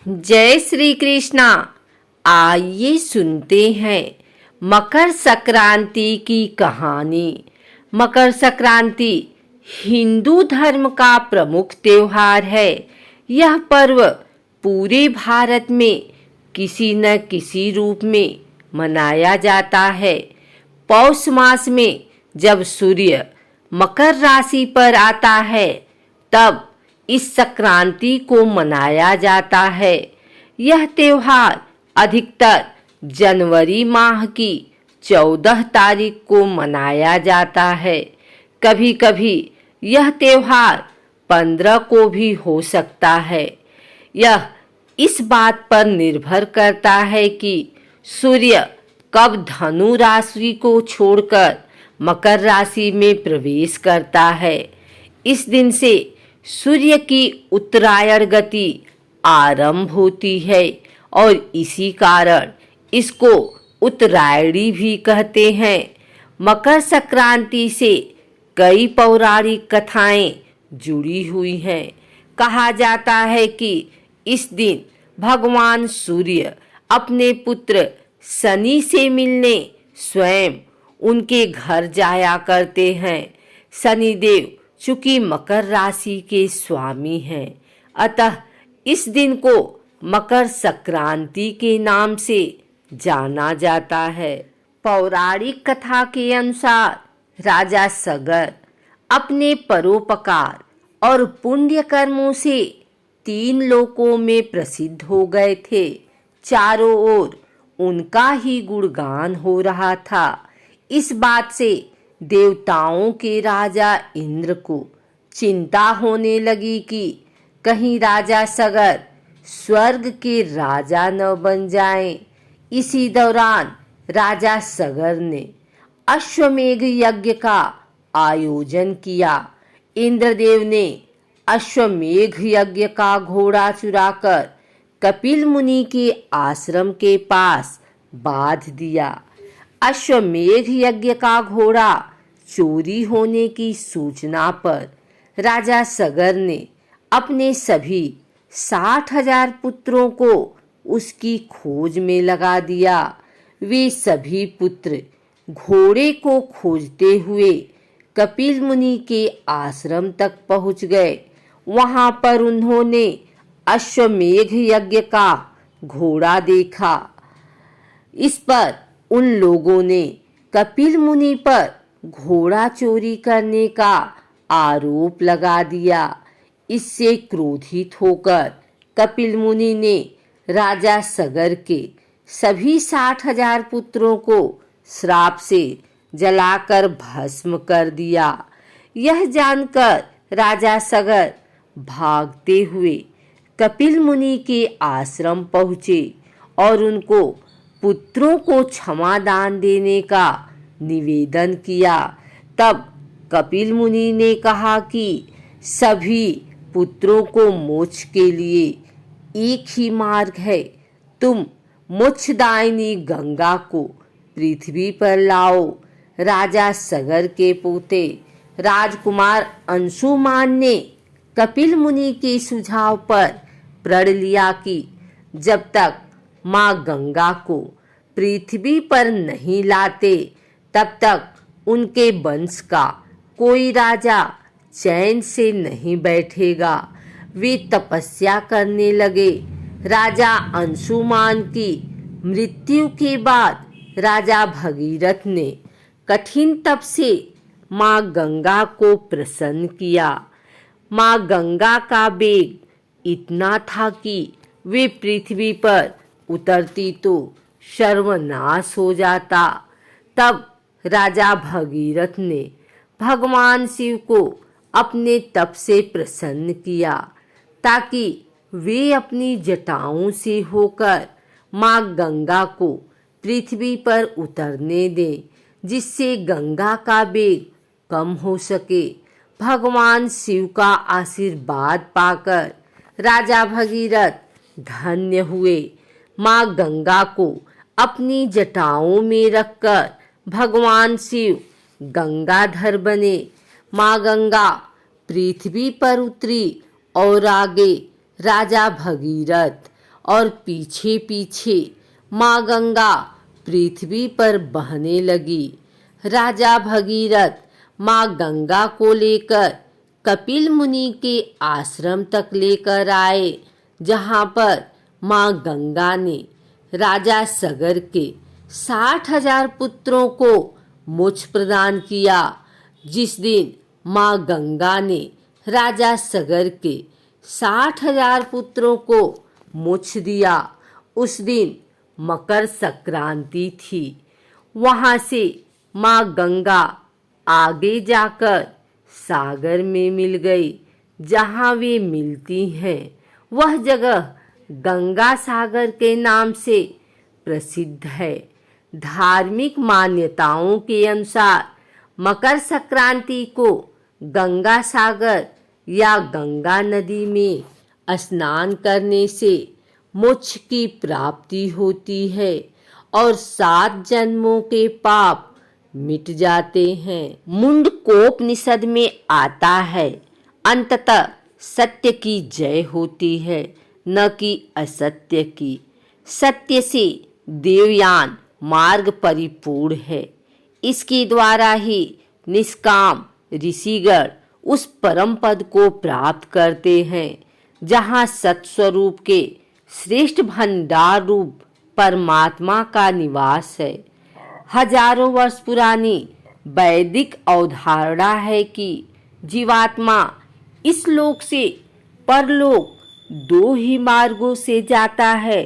जय श्री कृष्णा। आइए सुनते हैं मकर संक्रांति की कहानी। मकर संक्रांति हिंदू धर्म का प्रमुख त्योहार है। यह पर्व पूरे भारत में किसी न किसी रूप में मनाया जाता है। पौष मास में जब सूर्य मकर राशि पर आता है तब इस संक्रांति को मनाया जाता है। यह त्योहार अधिकतर जनवरी माह की 14 तारीख को मनाया जाता है। कभी-कभी यह त्योहार 15 को भी हो सकता है। यह इस बात पर निर्भर करता है कि सूर्य कब धनु राशि को छोड़कर मकर राशि में प्रवेश करता है। इस दिन से सूर्य की उत्तरायण गति आरंभ होती है और इसी कारण इसको उत्तरायणी भी कहते हैं। मकर संक्रांति से कई पौराणिक कथाएं जुड़ी हुई हैं। कहा जाता है कि इस दिन भगवान सूर्य अपने पुत्र शनि से मिलने स्वयं उनके घर जाया करते हैं। शनिदेव चूंकि मकर राशि के स्वामी हैं, अतः इस दिन को मकर संक्रांति के नाम से जाना जाता है। पौराणिक कथा के अनुसार राजा सगर अपने परोपकार और पुण्य कर्मों से 3 लोकों में प्रसिद्ध हो गए थे। चारों ओर उनका ही गुणगान हो रहा था। इस बात से देवताओं के राजा इंद्र को चिंता होने लगी कि कहीं राजा सगर स्वर्ग के राजा न बन जाएं। इसी दौरान राजा सगर ने अश्वमेध यज्ञ का आयोजन किया। इंद्रदेव ने अश्वमेध यज्ञ का घोड़ा चुराकर कपिल मुनि के आश्रम के पास बांध दिया। अश्वमेध यज्ञ का घोड़ा चोरी होने की सूचना पर राजा सगर ने अपने सभी 60,000 पुत्रों को उसकी खोज में लगा दिया। वे सभी पुत्र घोड़े को खोजते हुए कपिल मुनि के आश्रम तक पहुंच गए। वहां पर उन्होंने अश्वमेध यज्ञ का घोड़ा देखा। इस पर उन लोगों ने कपिल मुनि पर घोड़ा चोरी करने का आरोप लगा दिया। इससे क्रोधित होकर कपिल मुनि ने राजा सगर के सभी 60,000 पुत्रों को श्राप से जलाकर भस्म कर दिया। यह जानकर राजा सगर भागते हुए कपिल मुनि के आश्रम पहुँचे और उनको पुत्रों को क्षमा दान देने का निवेदन किया। तब कपिल मुनि ने कहा कि सभी पुत्रों को मोक्ष के लिए एक ही मार्ग है। तुम मोक्षदायिनी गंगा को पृथ्वी पर लाओ। राजा सगर के पोते राजकुमार अंशुमान ने कपिल मुनि के सुझाव पर प्रण लिया कि जब तक माँ गंगा को पृथ्वी पर नहीं लाते तब तक उनके वंश का कोई राजा चैन से नहीं बैठेगा। वे तपस्या करने लगे। राजा अंशुमान की मृत्यु के बाद राजा भगीरथ ने कठिन तप से माँ गंगा को प्रसन्न किया। माँ गंगा का वेग इतना था कि वे पृथ्वी पर उतरती तो सर्वनाश हो जाता। तब राजा भगीरथ ने भगवान शिव को अपने तप से प्रसन्न किया ताकि वे अपनी जटाओं से होकर माँ गंगा को पृथ्वी पर उतरने दें, जिससे गंगा का वेग कम हो सके। भगवान शिव का आशीर्वाद पाकर राजा भगीरथ धन्य हुए। माँ गंगा को अपनी जटाओं में रखकर भगवान शिव गंगाधर बने। माँ गंगा पृथ्वी पर उतरी और आगे राजा भगीरथ और पीछे पीछे माँ गंगा पृथ्वी पर बहने लगी। राजा भगीरथ माँ गंगा को लेकर कपिल मुनि के आश्रम तक लेकर आए, जहाँ पर माँ गंगा ने राजा सगर के 60,000 पुत्रों को मोक्ष प्रदान किया। जिस दिन माँ गंगा ने राजा सगर के 60,000 पुत्रों को मोक्ष दिया, उस दिन मकर संक्रांति थी। वहाँ से माँ गंगा आगे जाकर सागर में मिल गई। जहाँ वे मिलती हैं वह जगह गंगा सागर के नाम से प्रसिद्ध है। धार्मिक मान्यताओं के अनुसार मकर संक्रांति को गंगा सागर या गंगा नदी में स्नान करने से मोक्ष की प्राप्ति होती है और 7 जन्मों के पाप मिट जाते हैं। मुंडकोपनिषद में आता है, अंततः सत्य की जय होती है, न कि असत्य की। सत्य से देवयान मार्ग परिपूर्ण है। इसके द्वारा ही निष्काम ऋषिगण उस परम पद को प्राप्त करते हैं, जहाँ सत्स्वरूप के श्रेष्ठ भंडार रूप परमात्मा का निवास है। हजारों वर्ष पुरानी वैदिक अवधारणा है कि जीवात्मा इस लोक से परलोक 2 ही मार्गों से जाता है,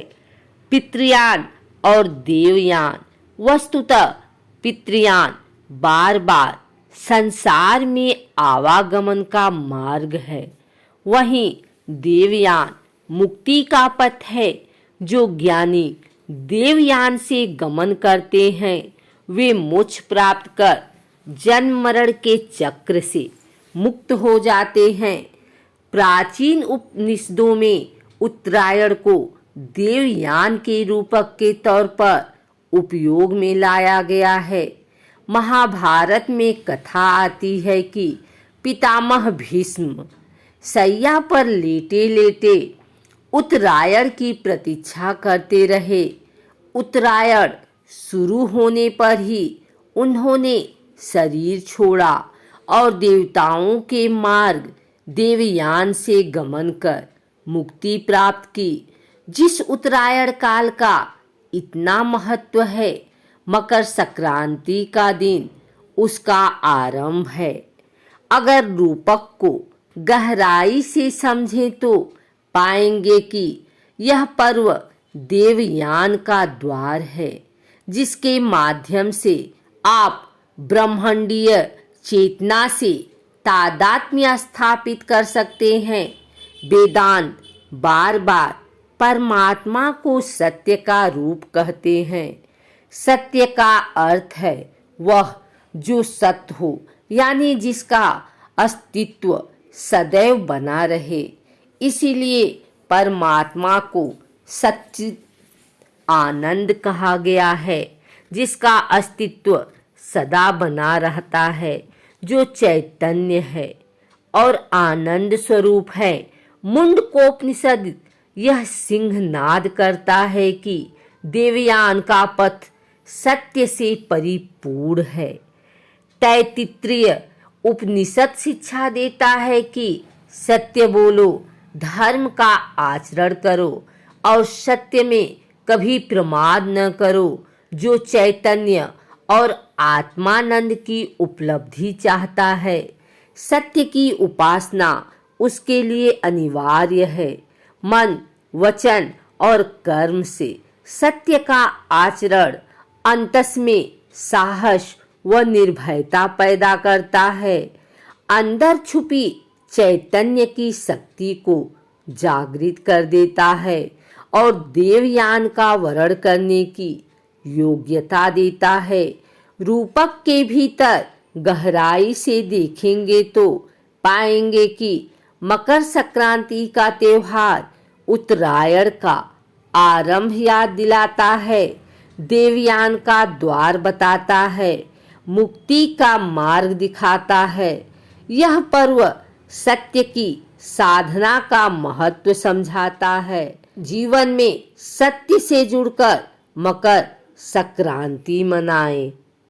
पितृयान और देवयान। वस्तुतः पितृयान बार बार संसार में आवागमन का मार्ग है, वहीं देवयान मुक्ति का पथ है। जो ज्ञानी देवयान से गमन करते हैं वे मोक्ष प्राप्त कर जन्म मरण के चक्र से मुक्त हो जाते हैं। प्राचीन उपनिषदों में उत्तरायण को देवयान के रूपक के तौर पर उपयोग में लाया गया है। महाभारत में कथा आती है कि पितामह भीष्म शैया पर लेटे लेटे उत्तरायण की प्रतीक्षा करते रहे। उत्तरायण शुरू होने पर ही उन्होंने शरीर छोड़ा और देवताओं के मार्ग देवयान से गमन कर मुक्ति प्राप्त की। जिस उत्तरायण काल का इतना महत्व है, मकर संक्रांति का दिन उसका आरंभ है। अगर रूपक को गहराई से समझें तो पाएंगे कि यह पर्व देवयान का द्वार है, जिसके माध्यम से आप ब्रह्मांडीय चेतना से तादात्म्य स्थापित कर सकते हैं। वेदांत बार बार परमात्मा को सत्य का रूप कहते हैं। सत्य का अर्थ है वह जो सत्य हो, यानी जिसका अस्तित्व सदैव बना रहे। इसीलिए परमात्मा को सच्चिद आनंद कहा गया है, जिसका अस्तित्व सदा बना रहता है, जो चैतन्य है और आनंद स्वरूप है। मुंडकोपनिषद यह सिंहनाद करता है कि देवयान का पथ सत्य से परिपूर्ण है। तैत्तिरीय उपनिषद शिक्षा देता है कि सत्य बोलो, धर्म का आचरण करो और सत्य में कभी प्रमाद न करो। जो चैतन्य और आत्मानंद की उपलब्धि चाहता है, सत्य की उपासना उसके लिए अनिवार्य है। मन, वचन और कर्म से सत्य का आचरण अंतस में साहस व निर्भयता पैदा करता है। अंदर छुपी चैतन्य की शक्ति को जागृत कर देता है और देवयान का वर्ण करने की योग्यता देता है। रूपक के भीतर गहराई से देखेंगे तो पाएंगे कि मकर संक्रांति का त्योहार उत्तरायण का आरंभ याद दिलाता है, देवयान का द्वार बताता है, मुक्ति का मार्ग दिखाता है। यह पर्व सत्य की साधना का महत्व समझाता है। जीवन में सत्य से जुड़कर मकर संक्रांति मनाएं।